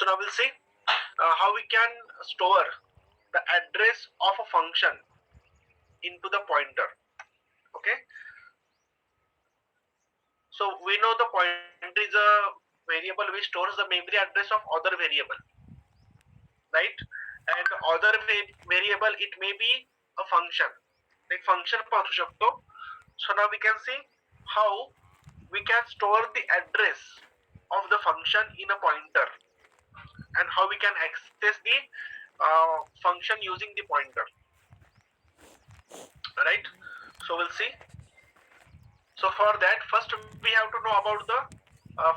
now we'll see how we can store the address of a function into the pointer. Okay, so we know the pointer is a variable which stores the memory address of other variable, right? And the other variable, it may be a function, like function पण असू शकतो. So now we can see how we can store the address of the function in a pointer and how we can access the function using the pointer, right? So we'll see. So for that, first we have to know about the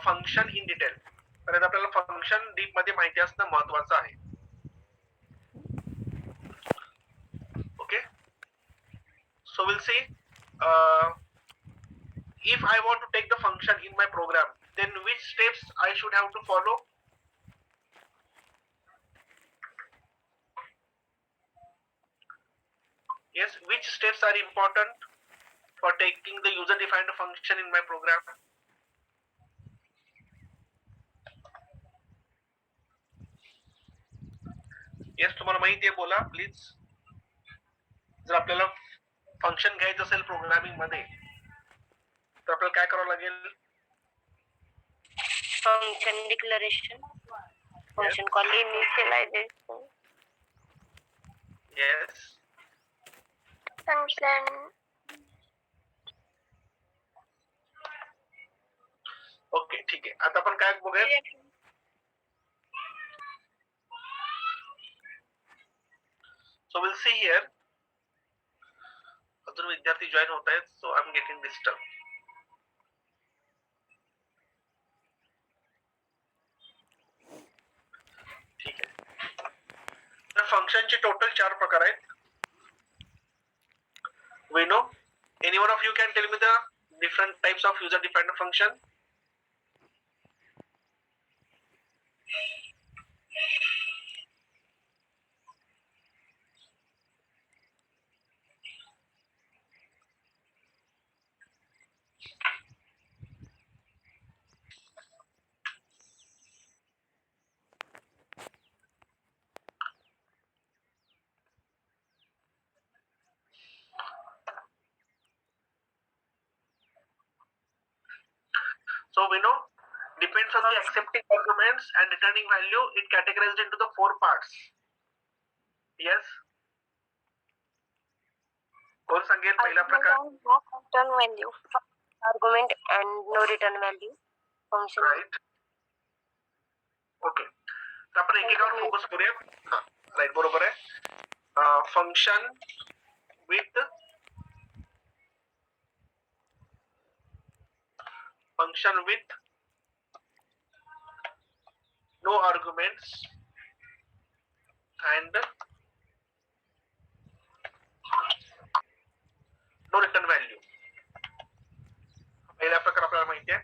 function in detail. कारण आपल्याला function deep मध्ये माहिती असणं महत्त्वाचं आहे. Okay, so we'll see if I want to take the function in my program, then which steps I should have to follow. Yes, which steps are important for taking the user defined function in my program? Yes, तुम्हाला माहिती आहे, बोला please. जर आपल्याला function घ्यायचं असेल programming मध्ये तर आपल्याला काय करावं लागेल? Function declaration, function call initialization. Yes. Function. Okay, ठीक आहे. आता आपण काय बघूया? So we'll see here. अजून विद्यार्थी जॉइन होत आहेत, so I'm getting disturbed. ठीक आहे. तर फंक्शनचे टोटल 4 प्रकार आहेत. We know. Any one of you can tell me the different types of user defined function? So we know, depends on the accepting arguments and returning value, it categorized into the 4 parts. Yes. कोण सांगेल पहिला प्रकार? Return value, argument and no return value function. Right. Okay. तर आपण एकेकावर focus करूया. हां, right, बरोबर आहे. Function with no arguments and no return value. पहिला प्रकार आपल्याला माहिती आहे.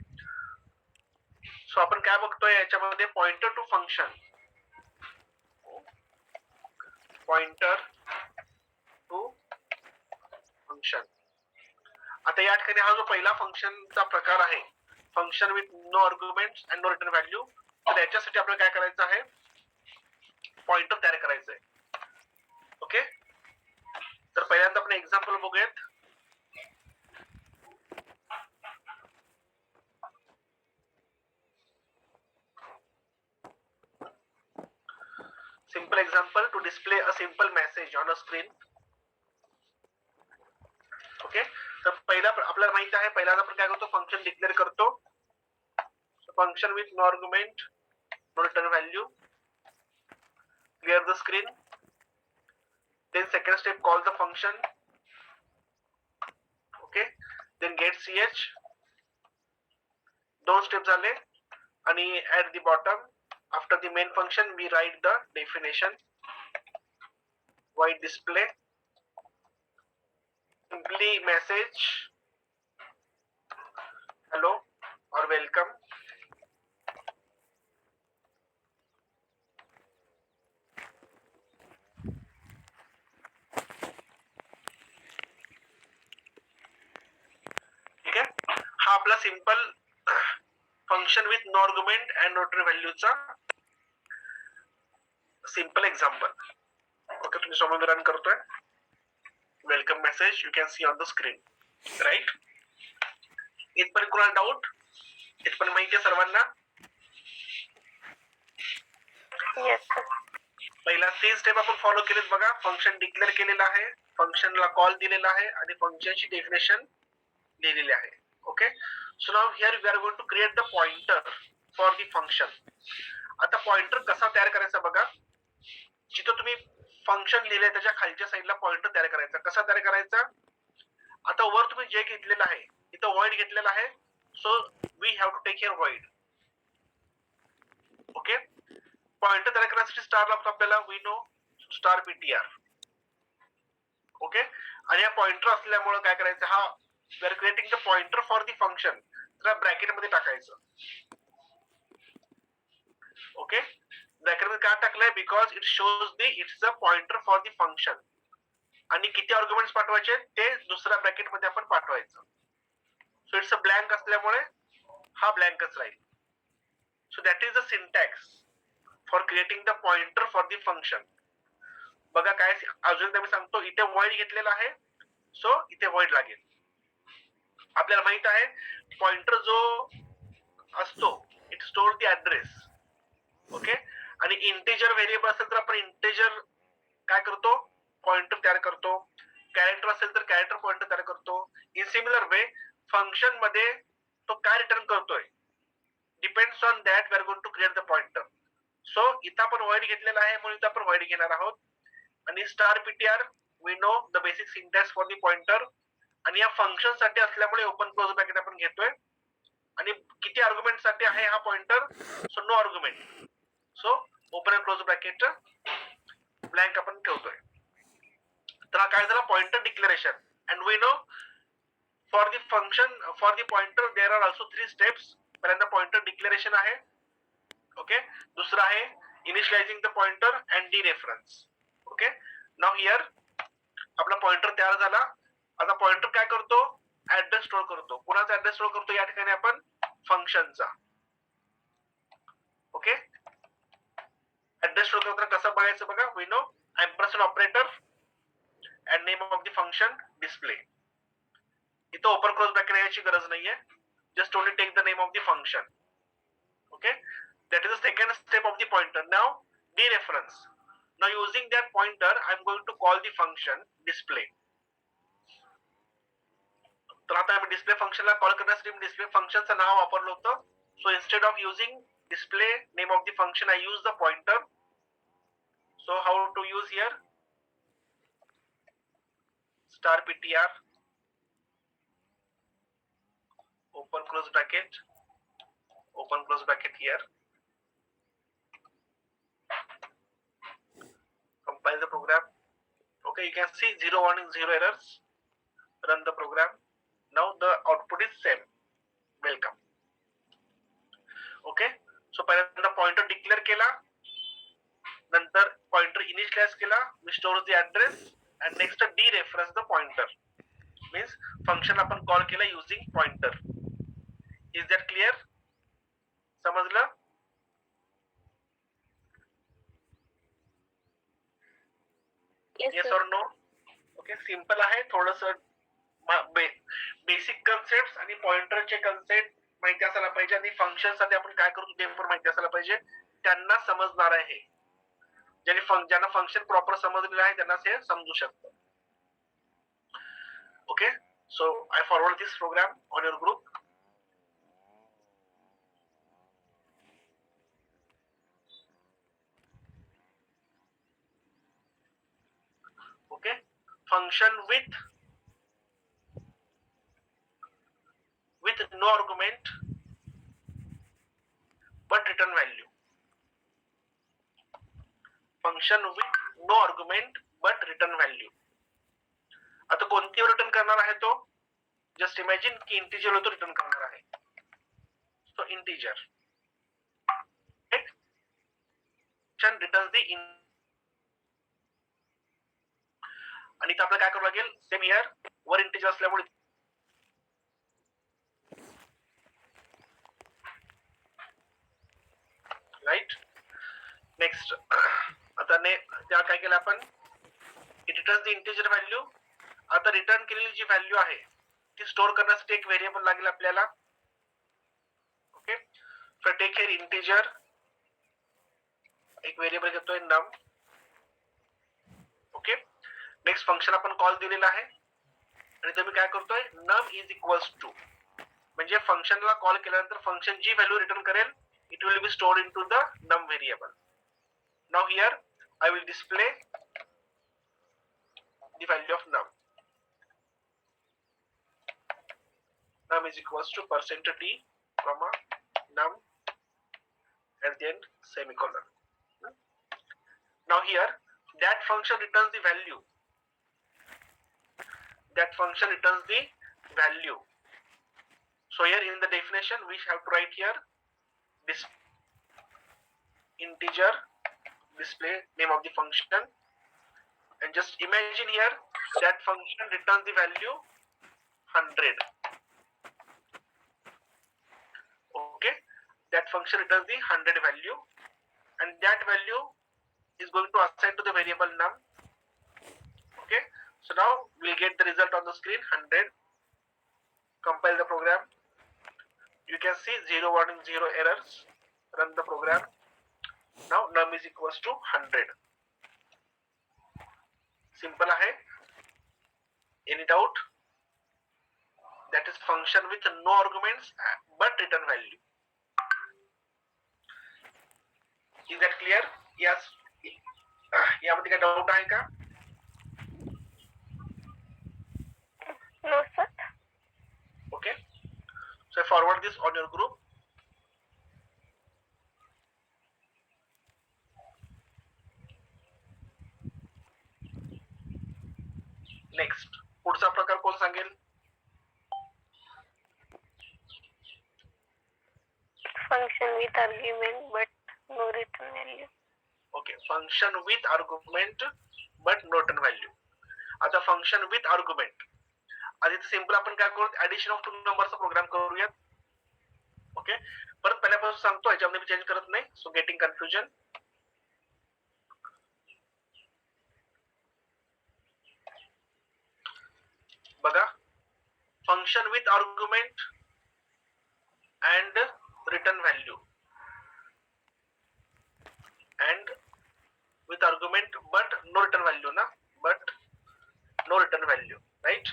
सो आपण काय बघतोय याच्यामध्ये? Pointer to function. Pointer to function. आता या ठिकाणी हा जो पहिला फंक्शनचा प्रकार आहे, function with no arguments and no return value, तर याच्यासाठी आपल्याला काय करायचं आहे? पॉइंटर तयार करायचं आहे. ओके, तर पहिल्यांदा आपण एक्झाम्पल बघूयात. Simple example to display a simple message on a screen. Okay, तर पहिला आपल्याला माहित आहे, पहिला आपण काय करतो? फंक्शन डिक्लेअर करतो. Function with no argument, no return value, clear the screen. Then second step, call the function. Okay, then get ch. दोन स्टेप झाले. आणि at the bottom, after the main function, we write the definition. Void display. Simply message hello or welcome. ठीक आहे, हा आपला simple function with no argument and no return व्हॅल्यूचा simple example. Okay, तुम्ही समोर रन करतोय. Welcome message you can see on the screen. Right, इथपर्यंत कोणाला डाऊट? इथपर्यंत माहिती आहे सर्वांना? Yes sir. पहिला 3 स्टेप आपण फॉलो केलेत बघा. फंक्शन डिक्लेअर केलेलं आहे, फंक्शनला कॉल दिलेला आहे आणि फंक्शनची डेफिनेशन लिहिलेली आहे. Okay, so now here we are going to create the pointer for the function. आता पॉइंटर कसा तयार करायचा बघा. जिथं तुम्ही फंक्शन लिहिलंय त्याच्या खालच्या साईडला पॉइंटर तयार करायचा. कसा तयार करायचा? आता वर तुम्ही जे घेतलेलं आहे इथं वॉइड घेतलेला आहे, so we have to take here void. Okay, pointer तयार करण्यासाठी स्टार लागतो आपल्याला. We know star ptr. Okay, आणि हा पॉइंटर असल्यामुळे काय करायचं, हा we are creating the pointer for the function, त्याला ब्रॅकेट मध्ये टाकायचं. ओके, ब्रॅकेट मध्ये का टाकलंय? Because it shows the it's a pointer for the function. आणि किती आर्ग्युमेंट्स पाठवायचे ते दुसऱ्या ब्रॅकेट मध्ये आपण पाठवायचं. सो इट्स अ ब्लँक असल्यामुळे हा ब्लँकच राहील. So that is the syntax for creating the pointer for the function. बघा काय अजून मी सांगतो, इथे वॉइड घेतलेला आहे, सो इथे वॉइड लागेल. आपल्याला माहित आहे पॉइंटर जो असतो it store the address. Okay, आणि इंटिजर व्हेरिएबल असेल तर आपण इंटिजर काय करतो, पॉइंटर तयार करतो. कॅरेक्टर असेल तर कॅरेक्टर पॉइंटर तयार करतो. इन सिमिलर वे फंक्शन मध्ये तो काय रिटर्न करतोय depends on that we are going to create the pointer. So इथं आपण वाईड घेतलेला आहे म्हणून इथं आपण वाईड घेणार आहोत. आणि star ptr we know the basic syntax for the pointer. आणि या फंक्शन साठी असल्यामुळे ओपन क्लोज ब्रॅकेट आपण घेतोय. आणि किती आर्ग्युमेंट साठी आहे हा पॉइंटर? So no argument, so open and close bracket blank आपण ठेवतोय. तर हा काय झाला pointer declaration. And we know for the function for the pointer there are also 3 steps. पहिल्यांदा पॉइंटर डिक्लेरेशन आहे. ओके, दुसरा आहे initializing the pointer and dereference. Okay, now here आपला पॉइंटर तयार झाला. आता पॉइंटर काय करतो? ऍड्रेस स्टोअर करतो. कुणाचा ऍड्रेस स्टोअर करतो या ठिकाणी? आपण फंक्शनचा. ओके, ऍड्रेस स्टोअर करताना कसं बघायचं बघा. We know ampersand operator and name of the function display. इथं ओपन क्लोज ब्रॅकेट याची गरज नाहीये. Just only take the name of the function. Okay, that is the second step of the pointer. Now dereference. Now using that pointer I am going to call the function display. तर आता आम्ही display फंक्शनला call करण्यासाठी display फंक्शनचं नाव वापरलं होतं. So instead of using display name of the function I use the pointer. So how to use here? Star ptr open close bracket here. Compile the program. Okay, you can see 0 warning, 0 errors. Run the program. Now the output is same. Welcome. Okay, so पहिल्यांदा pointer declare केला, नंतर pointer initialise केला, we store the address and next dereference the pointer. Means function आपण call केला using pointer. Is that clear? समजलं? Yes or no? Okay, simple आहे. थोडस basic concept आणि पॉइंटरचे कन्सेप्ट माहिती असायला पाहिजे आणि फंक्शन साठी आपण काय करतो ते पण माहिती असायला पाहिजे. त्यांना समजणार आहे. ज्यांना फंक्शन प्रॉपर समजलेलं आहे त्यांनाच हे समजू शकतं. Okay, so I forward this program on your group. Okay, function with no argument but return value. Function with no argument but return value. आता कोणती रिटर्न करणार आहे तो? जस्ट इमॅजिन की इंटिजर तो रिटर्न करणार आहे. सो इंटिजर रिटर्न द आणि इथं आपल्याला काय करावं लागेल? सेम हिअर वर इंटिजर असल्यामुळे राईट. नेक्स्ट त्या काय केलं आपण, it returns the integer value. आता रिटर्न केलेली जी व्हॅल्यू आहे ती स्टोअर करण्यासाठी एक व्हेरिएबल लागेल आपल्याला. Okay, so take here integer, एक व्हेरिएबल घेतोय नम. ओके, नेक्स्ट फंक्शन आपण कॉल दिलेला आहे आणि तुम्ही काय करतोय, नम इज इक्वल्स टू, म्हणजे फंक्शनला कॉल केल्यानंतर फंक्शन जी व्हॅल्यू रिटर्न करेल it will be stored into the num variable. Now here I will display the value of num. Num is equals to %d, comma num at the end semicolon. Now here that function returns the value. That function returns the value. So here in the definition we have to write here this integer display name of the function, and just imagine here that function returns the value 100. Okay, that function returns the 100 value, and that value is going to assign to the variable num. Okay, so now we'll get the result on the screen, 100. Compile the program. You can see 0 warning, 0 errors. Run the program. Now num is equals to 100. Simple आहे. Any doubt? That is function with no arguments but return value. Is that clear? Yes. यामध्ये काय doubt आहे का? No, sir. Okay. So I forward this on your group. Next, पुढचा प्रकार कोण सांगेल? Function with argument but no return value. Okay, function with argument but no return value. आता function with argument, आधी सिंपल आपण काय करू, ऍडिशन ऑफ 2 नंबरचा प्रोग्राम करूयात. ओके, परत पहिल्यापासून सांगतो, याच्यामध्ये मी चेंज करत नाही. So getting confusion. बघा, function with argument and return value, and with argument but no return value ना, but no return value, right?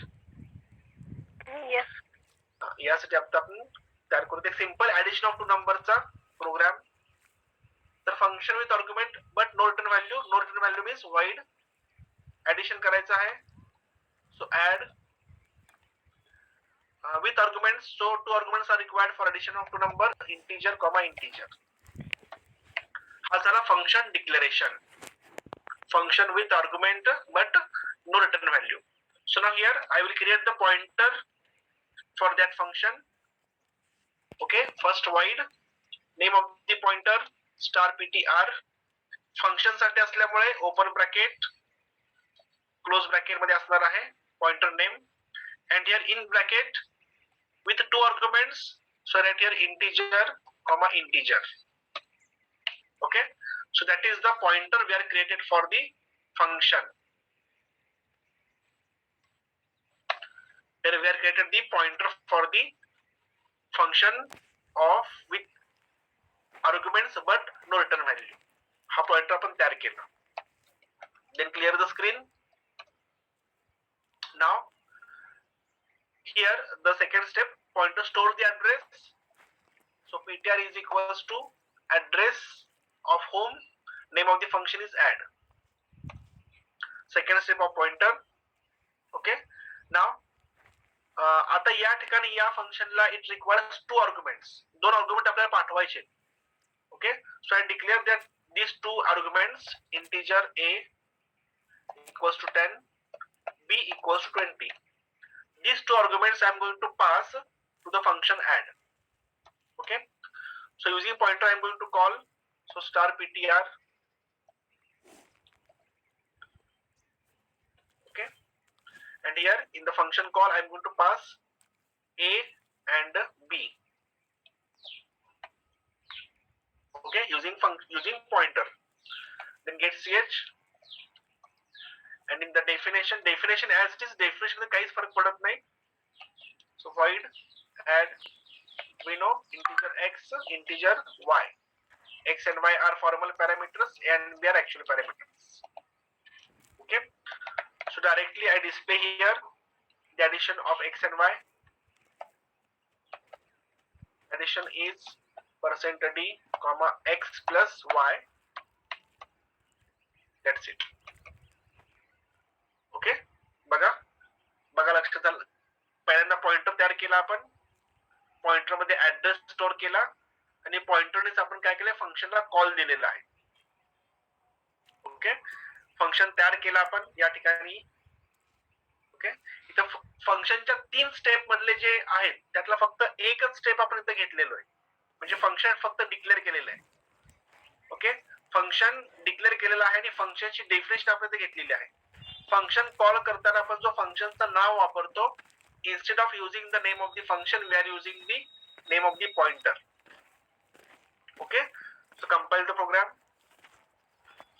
Yes. यासाठी आता आपण तयार करू ते सिंपल ऍडिशन ऑफ 2 नंबरचा प्रोग्राम. तर function with argument but no return value, no return value means void. Addition करायचं आहे, so add with arguments. So 2 arguments are required for addition of 2 number, integer comma integer. हा झाला function declaration, function with argument but no return value. So now here I will create the pointer for that function. Okay, first void, name of the pointer star ptr. Function साठी असल्यामुळे open bracket close bracket मध्ये असणार आहे pointer name, and here in bracket with 2 arguments, so right here integer comma integer. Okay, so that is the pointer we are created for the function. Here we are created the pointer for the function of with arguments but no return value. हा pointer आपण तयार केला. Then clear the screen. Now here the second step, pointer stores the address. So ptr is equals to address of home, name of the function is add. Second step of pointer. Okay, now आता या ठिकाणी या फंक्शनला it requires 2 arguments, 2 argument आपल्याला पाठवायचे. Okay, so I declare that these 2 arguments, integer a equals to 10, b equals to 20. These 2 arguments I am going to pass to the function add. Okay, so using pointer I am going to call, so star ptr. Okay, and here in the function call I am going to pass a and b. Okay, using pointer. Then get ch, definition as it is, definition काहीच फरक पडत नाही. सो void add, we know integer x, integer y. X and y are formal parameters and they are actual parameters. Okay, so directly I display here the addition of x and y. Addition is %d comma x plus y. That's it. Okay, बघा लक्षात आलं. पहिल्यांदा pointer तयार केला आपण, pointer मध्ये address store केला आणि पॉइंटरनेच आपण काय केलं, फंक्शनला कॉल दिलेला आहे. ओके, फंक्शन तयार केला आपण या ठिकाणी. ओके, इथं फंक्शनच्या 3 स्टेप मधले जे आहेत त्यातला फक्त एकच स्टेप आपण इथं घेतलेलो आहे, म्हणजे फंक्शन फक्त डिक्लेअर केलेलं आहे. ओके, फंक्शन डिक्लेअर केलेलं आहे आणि फंक्शनची डेफिनेशन आपण इथे घेतलेली आहे. फंक्शन कॉल करताना आपण जो फंक्शनचं नाव वापरतो, instead of using the name of the function we are using the name of the pointer. Okay, so compile the program.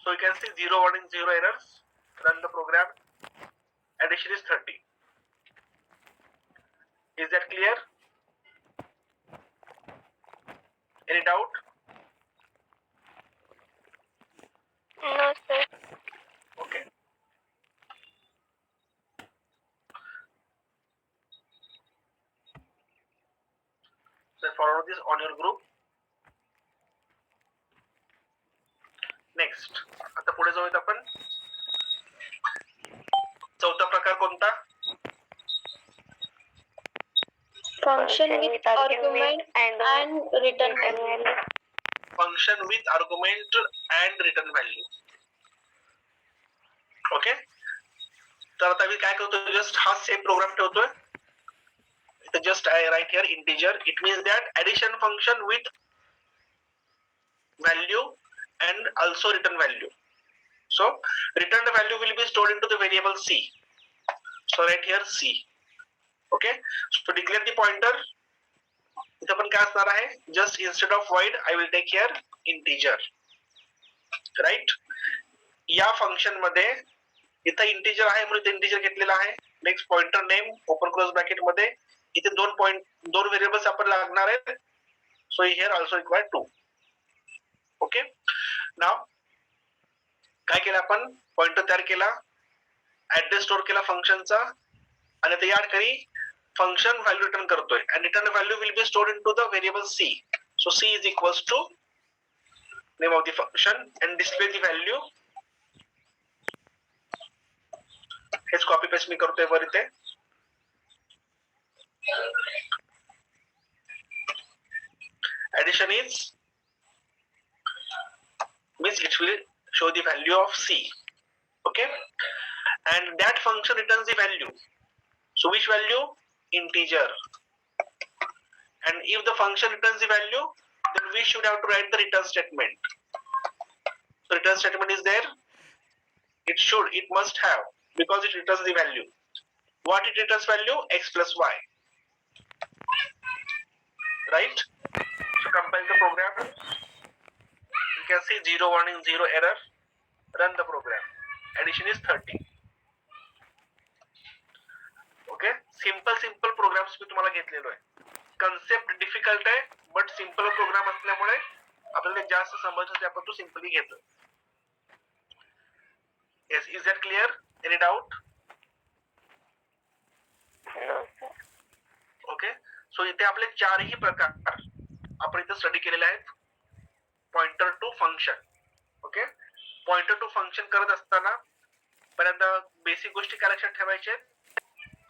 So you can see 0 warning, 0 errors. Run the program. Addition is 30. Is that clear? Any doubt? No, sir. Okay. So forward this on your group. Next, आता पुढे जाऊयात आपण. चौथा प्रकार कोणता? Function with argument and return value. Function with argument and return value. Okay, तर आता मी काय करतो, जस्ट हा सेम प्रोग्राम ठेवतोय. Just I write here integer. It means that addition function with value and also return value. So returned value will be stored into the variable c. So write here c. Okay, so declare the pointer. इथं पण काय असणार आहे, just instead of void I will take here integer. Right, या function मध्ये इथं integer आहे म्हणून इंटिजर घेतलेला आहे. Next pointer name open close bracket मध्ये इथे दोन व्हेरिएबल्स आपण लागणार आहेत. So here also required 2. Okay, नाव काय केलं आपण, पॉइंटर तयार केला, ऍड्रेस स्टोअर केला फंक्शनचा आणि आता या ठिकाणी फंक्शन व्हॅल्यू रिटर्न करतोय आणि return value will be stored into the variable C. So C is equals to name of the function and display the value. हेच कॉपी पेस्ट मी करतोय वर इथे. Addition is means it will show the value of c. Okay, and that function returns the value. So which value? Integer. And if the function returns the value, then we should have to write the return statement. So return statement is there. It must have, because it returns the value. What it returns value? X plus y. Right? So compile the program. You can see 0 warning, 0 error. Run the program. Addition is 30. Okay, simple programs मी तुम्हाला घेतलेलो आहे. Concept difficult आहे, but simple programme असल्यामुळे आपल्याला जास्त समजण्यासाठी ते आपण तो सिंपली घेतो. Yes, is that clear? Any doubt? No, sir. Okay, so इथे आपले 4ही प्रकार आपण इथे स्टडी केलेले आहेत. Pointer to function. Okay, pointer to function करत असताना पहिल्यांदा बेसिक गोष्टी काय लक्षात ठेवायच्या.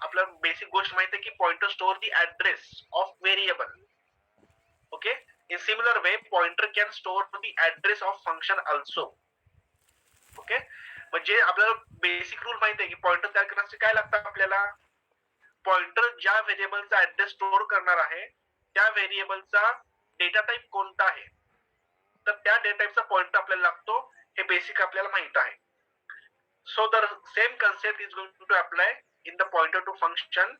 आपल्याला बेसिक गोष्ट माहिती आहे की pointer store the address of variable. Okay, in similar way pointer can store the address of function also. Okay, म्हणजे आपल्याला बेसिक रूल माहिती आहे की पॉइंटर तयार करण्यासाठी काय लागतं आपल्याला, पॉइंटर ज्या व्हेरिएबलचा ऍड्रेस स्टोअर करणार आहे त्या व्हेरिएबलचा डेटा टाइप कोणता आहे, तर त्या डेटा टाइपचा पॉइंटर आपल्याला लागतो. हे बेसिक आपल्याला माहित आहे. So the same concept is going to apply in the pointer to function.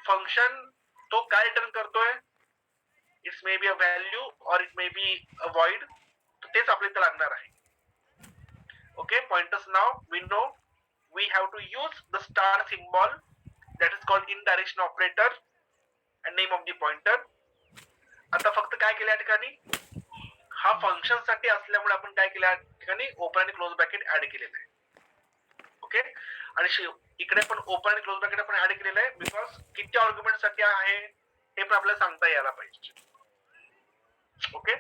Function तो काय रिटर्न करतोय, it's may be a value और it may be a void. तेच आपल्याला लागणार आहे. ओके, पॉइंटर्स नाव we know we have to use the star symbol, that is called indirection operator and name of the pointer. आता फक्त काय केलं या ठिकाणी, हा फंक्शन साठी असल्यामुळे आपण काय केलं या ठिकाणी ओपन आणि क्लोज ब्रॅकेट ऍड केलेलं आहे. ओके, आणि इकडे पण ओपन आणि क्लोज ब्रॅकेट आपण ऍड केलेलं आहे बिकॉज किती आर्ग्युमेंट साठी आहे हे पण आपल्याला सांगता यायला पाहिजे. ओके,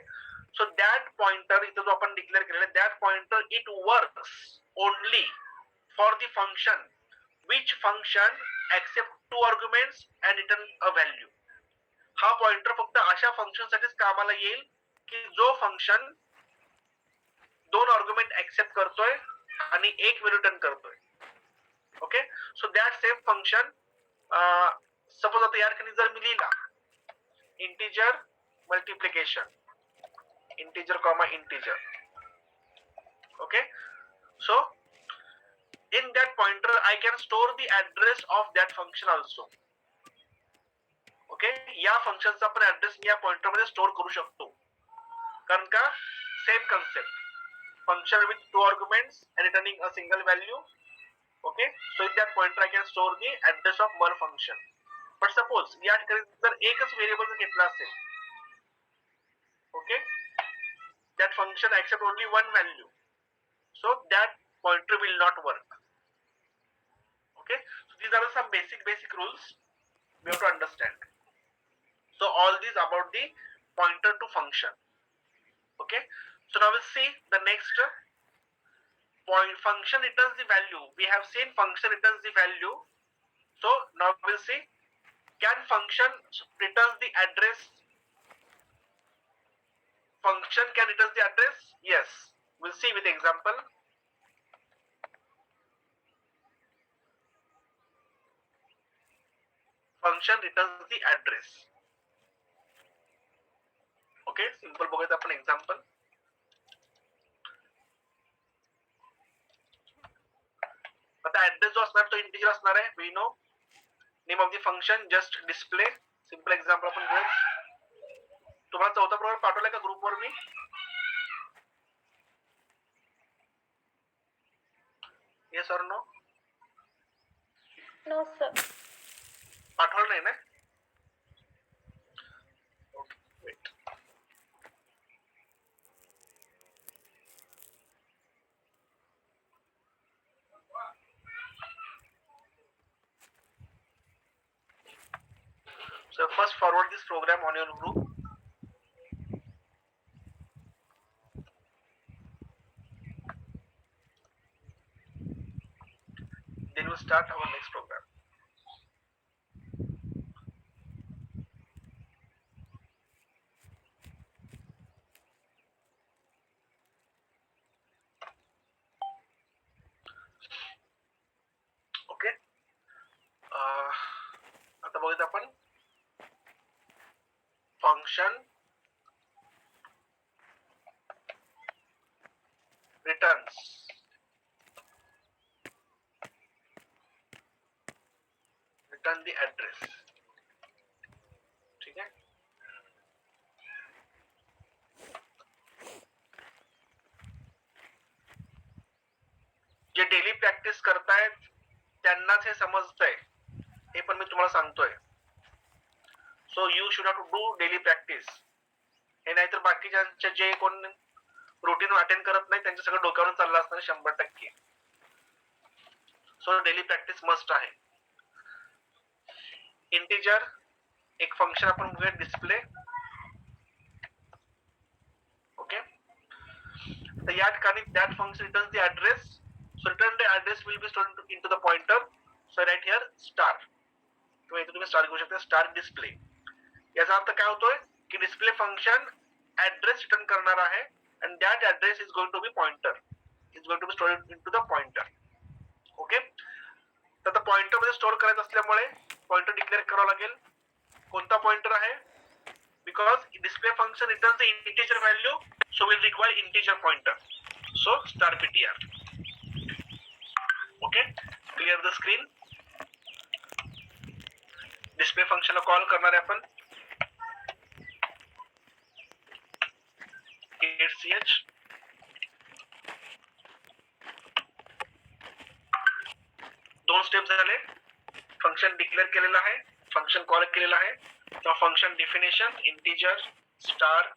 सो दॅट पॉइंटर इथं जो आपण डिक्लेअर केलेला आहे, that pointer it works only for the function which function accept 2 arguments and return a value. हा पॉइंटर फक्त अशा फंक्शन साठीच कामाला येईल की जो फंक्शन 2 आर्ग्युमेंट एक्सेप्ट करतोय आणि एक व्हॅल्यू रिटर्न करतोय. Okay, so that same function, suppose आता या ठिकाणी जर मी लिहिला integer multiplication, integer comma integer. Okay, so in that pointer I can store the address of that function also. Okay, या फंक्शनचा पण ऍड्रेस मी या पॉइंटर मध्ये स्टोर करू शकतो, कारण का same concept, function with 2 arguments and returning a single value. Okay, so in that pointer I can store the address of one function. But suppose या ठिकाणी जर एकच व्हेरिएबल घेतला असेल, okay, that function accept only one value, so that pointer will not work. Okay, so these are some basic rules we have to understand. So all these about the pointer to function. Okay, so now we'll see the next point. Function returns the value. We have seen function returns the value. So now we'll see, can function returns the address? Function can return the address? Yes, we'll see with example. Function returns the address. Okay, simple बघूयात आपण example. आता address जो असणार तो integer असणार आहे. We know name of the function just display. Simple example आपण घेऊया. तुम्हाला चौथा प्रोग्राम पाठवलाय का ग्रुपवर मी? Yes or no? No sir. पाठवलं नाही ना? Okay, wait. So first forward this program on your group. Then we'll start our next program. Okay. आता बघूयात आपण function returns the address. ठीक आहे. जे डेली प्रॅक्टिस करतायत त्यांनाच हे समजतंय, हे पण मी तुम्हाला सांगतोय. So you should have to do daily practice. हे नाहीतर बाकीच्या जे कोण रुटीन अटेंड करत नाही त्यांच्या सगळं डोक्यावरून चाललं असणार 100%. सो डेली प्रॅक्टिस मस्ट आहे. इंटिजर एक फंक्शन आपण बघूया डिस्प्ले. ओके, तर या ठिकाणी that function returns the address. So return the address will be stored into the pointer. So right here star, किंवा इथे तुम्ही स्टार घेऊ शकता, स्टार डिस्प्ले. याचा अर्थ काय होतोय की डिस्प्ले फंक्शन ऍड्रेस रिटर्न करणार आहे and that address is going to be pointer, is going to be stored into the pointer. Okay, तर पॉइंटर मध्ये स्टोअर करायचं असल्यामुळे पॉइंटर डिक्लेअर करावं लागेल. कोणता पॉइंटर आहे? Because display function returns the integer value, so will require integer pointer. So star ptr. Okay, clear the screen. Display फंक्शनला call करणार आहे आपण ch. फंक्शन डिक्लेअर केलेला आहे, फंक्शन कॉल केलेला आहे. तर function definition integer star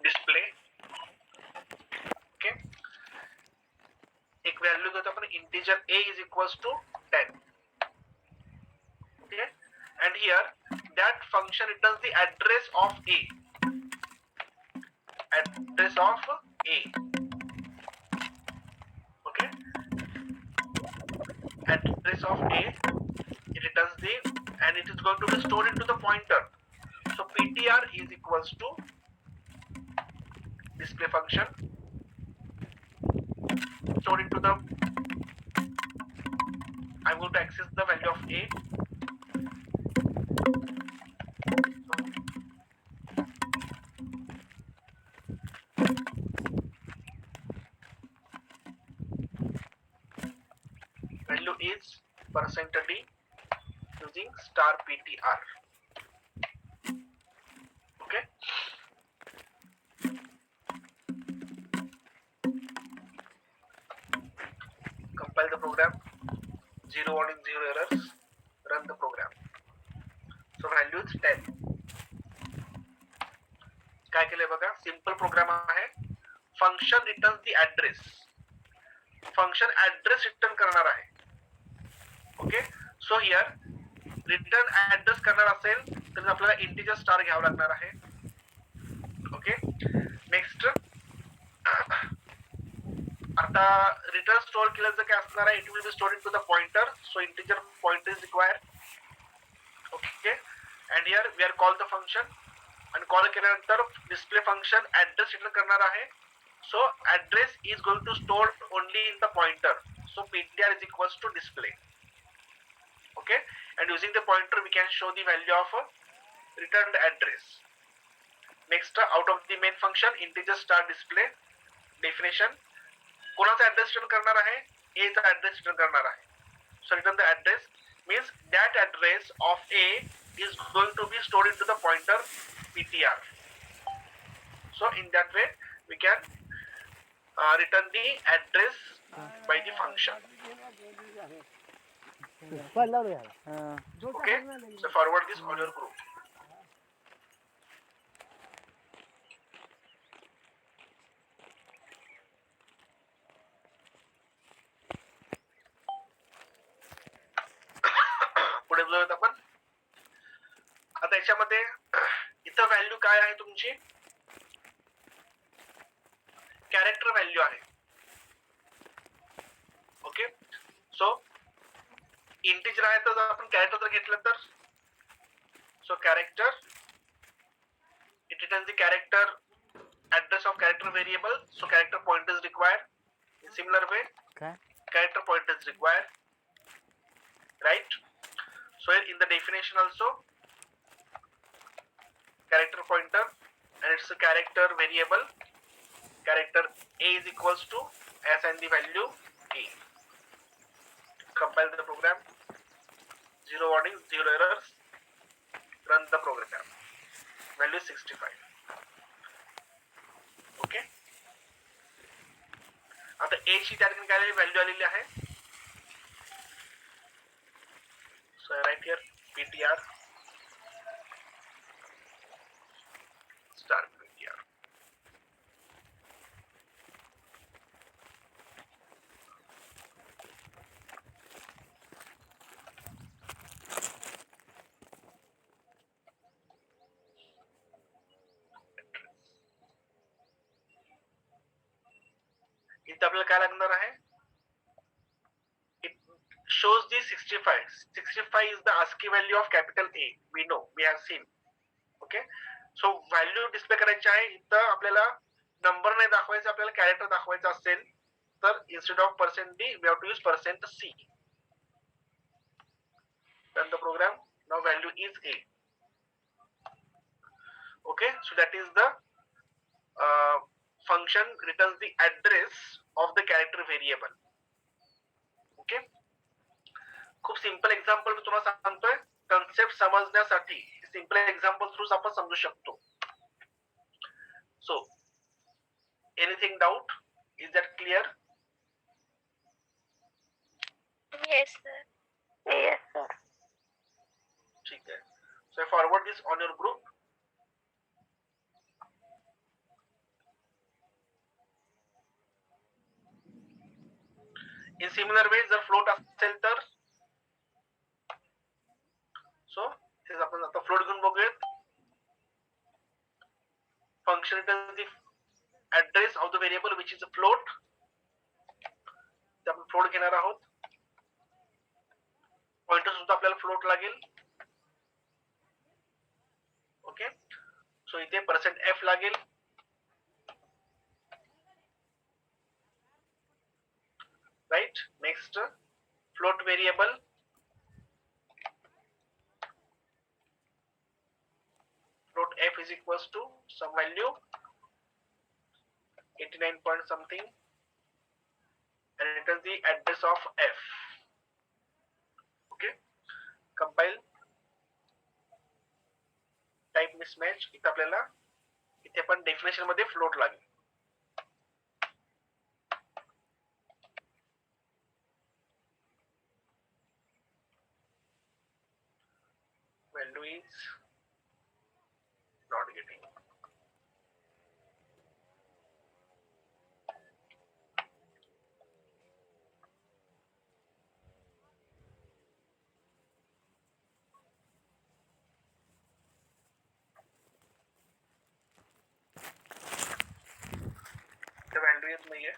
display. Okay, एक व्हॅल्यू घेतो आपण integer a is equals to 10. Okay, and here that function returns the address of a. Address of a. Okay, address of a, it returns the, and it is going to be stored into the pointer. So ptr is equals to display function stored into the, I'm going to access the value of a. Value is %d using star ptr. Okay, compile the program, 0 warning, 0 errors, run the program. So value is 10. काय केलंय बघा, simple program आहे. Function returns the address, function address return करणार आहे. Okay, so here return address करणार असेल तर आपल्याला इंटिजर स्टार घ्यावं लागणार आहे. ओके, नेक्स्ट आता रिटर्न स्टोअर केल्याचं काय असणार आहे, it will be stored into the pointer. So integer pointer is required. Okay, and here we are call the function, आणि कॉल केल्यानंतर डिस्प्ले फंक्शन ऍड्रेस रिटर्न करणार आहे. So address is going to store only in the pointer. So ptr is equals to display. Okay, and using the pointer we can show the value of returned address. Next, out of the main function integer star display definition, कोणाचा address return करणार आहे, a चा address return करणार आहे. So return the address means that address of a is going to be stored into the pointer ptr. So in that way we can return the address by the function. Okay, so forward this on your group. पुढे बोलूयात आपण. आता याच्यामध्ये इथं value काय आहे तुमची, character value आहे. ओके, सो इंटिजर आहे तर आपण कॅरेक्टर जर घेतलं तर, so character it returns the character address of character variable. So character point is required. In similar way, character point is required, right? So here in the definition also character pointer, and it's a character variable. Character a is equals to s and the value a. Compile the program, 0 warnings, 0 errors, run the program. Value 65. Okay, आता a ची त्या ठिकाणी काय value आलेली आहे. So right here ptr star ptr. इथं आपल्याला काय लागणार आहे, it shows the 65. 65 is the ASCII value of capital A. We know, we have seen. Okay, so value display करायची आहे. इथं आपल्याला नंबर नाही दाखवायचा, आपल्याला कॅरेक्टर दाखवायचा असेल तर instead of %d we have to use %c. Run the program. Now value is A. Okay, so that is the function returns the address of the character variable. Okay, खूप simple example मी तुम्हाला सांगतोय, concept समजण्यासाठी simple example through आपण समजू शकतो. So anything doubt, is that clear? Yes, sir. Yes, sir. ठीक आहे. So I forward this on your group. In similar way जर फ्लोट असेल तर सो हे आपण आता फ्लोट घेऊन बघूयात. Function returns the address of the variable which is a float. आपण फ्लोट घेणार आहोत. पॉइंटर सुद्धा आपल्याला फ्लोट लागेल. ओके. सो इथे %f लागेल. Right. Next float variable float f is equals to some value 89 point something and returns the address of f. Okay. Compile. Type mismatch. इथे आपल्याला इथे पण डेफिनेशन मध्ये फ्लोट लागेल. Value is not getting. The value येत नाहीये.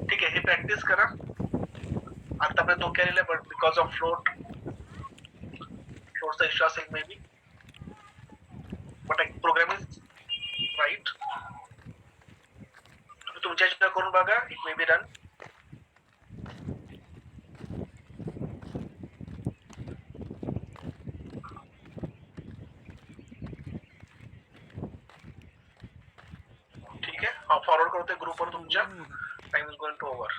ठीक आहे. हे प्रॅक्टिस करा. आतापर्यंत तो केलेला बट बिकॉज ऑफ फ्लोटचा इश्यू असेल maybe. But program is right. तुमच्या ह्याच्यावर करून बघा. It may be run. ठीक आहे. हा फॉरवर्ड करतोय ग्रुपवर तुमच्या. Time is going to over.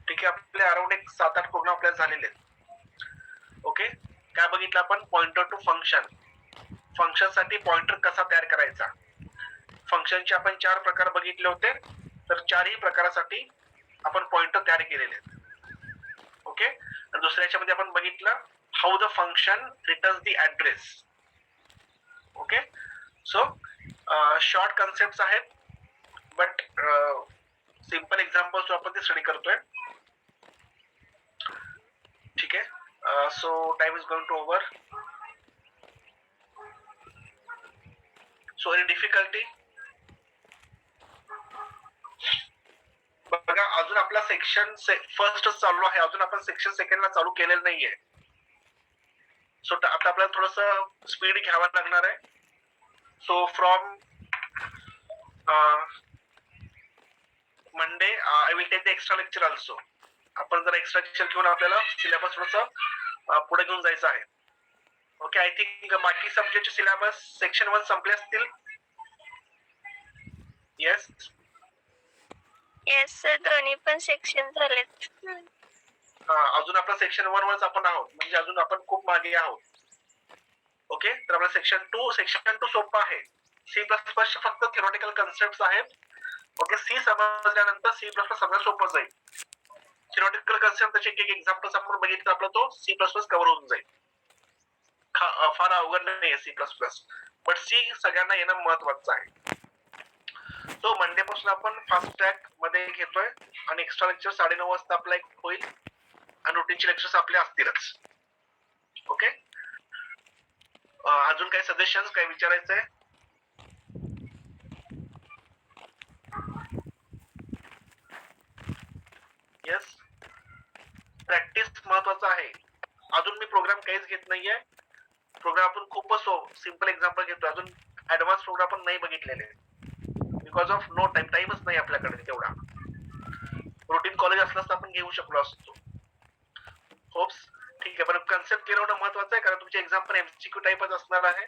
ठीक आहे. आपले अराउंड एक 7-8 प्रोग्राम आपल्याला झालेले आहेत. ओके. काय बघितलं आपण? Pointer to function. फंक्शन साठी पॉइंटर कसा तयार करायचा. फंक्शनचे आपण 4 प्रकार बघितले होते. तर 4ही प्रकारासाठी आपण पॉइंटर तयार केलेले आहेत. ओके. आणि दुसऱ्या याच्यामध्ये आपण बघितलं how the function returns the address. Okay. So short concept आहेत बट सिंपल एक्झाम्पल्स आपण ते स्टडी करतोय. ठीक आहे. So time is going to over. So any difficulty? बघा अजून आपला सेक्शन फर्स्ट चालू आहे. अजून आपण सेक्शन सेकंडला चालू केलेलं नाहीये. सो आता आपल्याला थोडस स्पीड घ्यावा लागणार आहे. So from Monday I will take the extra lecture also. आपण जर एक्स्ट्रा लेक्चर घेऊन आपल्याला सिलेबस थोडस पुढे घेऊन जायचं आहे. ओके. आय थिंक बाकी सब्जेक्टचे सिलेबस सेक्शन 1 संपले असतील. येस. येस सर, दोन्ही पण सेक्शन झालेत. अजून आपला सेक्शन 1 वरच आपण आहोत. म्हणजे अजून आपण खूप मागे आहोत. ओके. तर आपला सेक्शन 2 सोपा आहे. सी प्लस प्लस फक्त थिओरिटिकल कन्सेप्ट आहेत. ओके. सी समजल्यानंतर सी प्लस प्लस सगळं सोपं जाईल. थिओरिटिकल कन्सेप्ट त्याचे एक एक्झाम्पल्स आपण बघितलं आपला तो सी प्लस प्लस कव्हर होऊन जाईल. फार अवघड नाही सी प्लस प्लस. बट सी सगळ्यांना येणं महत्वाचं आहे. तो मंडे पासून आपण फास्ट ट्रॅक मध्ये घेतोय आणि एक्स्ट्रा लेक्चर 9:30 वाजता आपला एक होईल आणि रुटीनचे लेक्चर्स आपले असतीलच. ओके. अजून काही सजेशन्स काय विचारायचंय? येस. प्रॅक्टिस महत्वाचं आहे. अजून मी प्रोग्राम काहीच घेत नाहीये. प्रोग्राम आपण खूपच सिंपल एक्झाम्पल घेतोय. अजून ऍडव्हान्स प्रोग्राम आपण नाही बघितलेले बिकॉज ऑफ नो टाइमच नाही आपल्याकडे तेवढा. रुटीन कॉलेज असलाच तर आपण घेऊ शकलो असतो. होप्स. ठीक आहे. पण कन्सेप्ट क्लिअर होणं महत्वाचं आहे कारण तुमची एक्झाम पण एमसीक्यू टाईपच असणार आहे.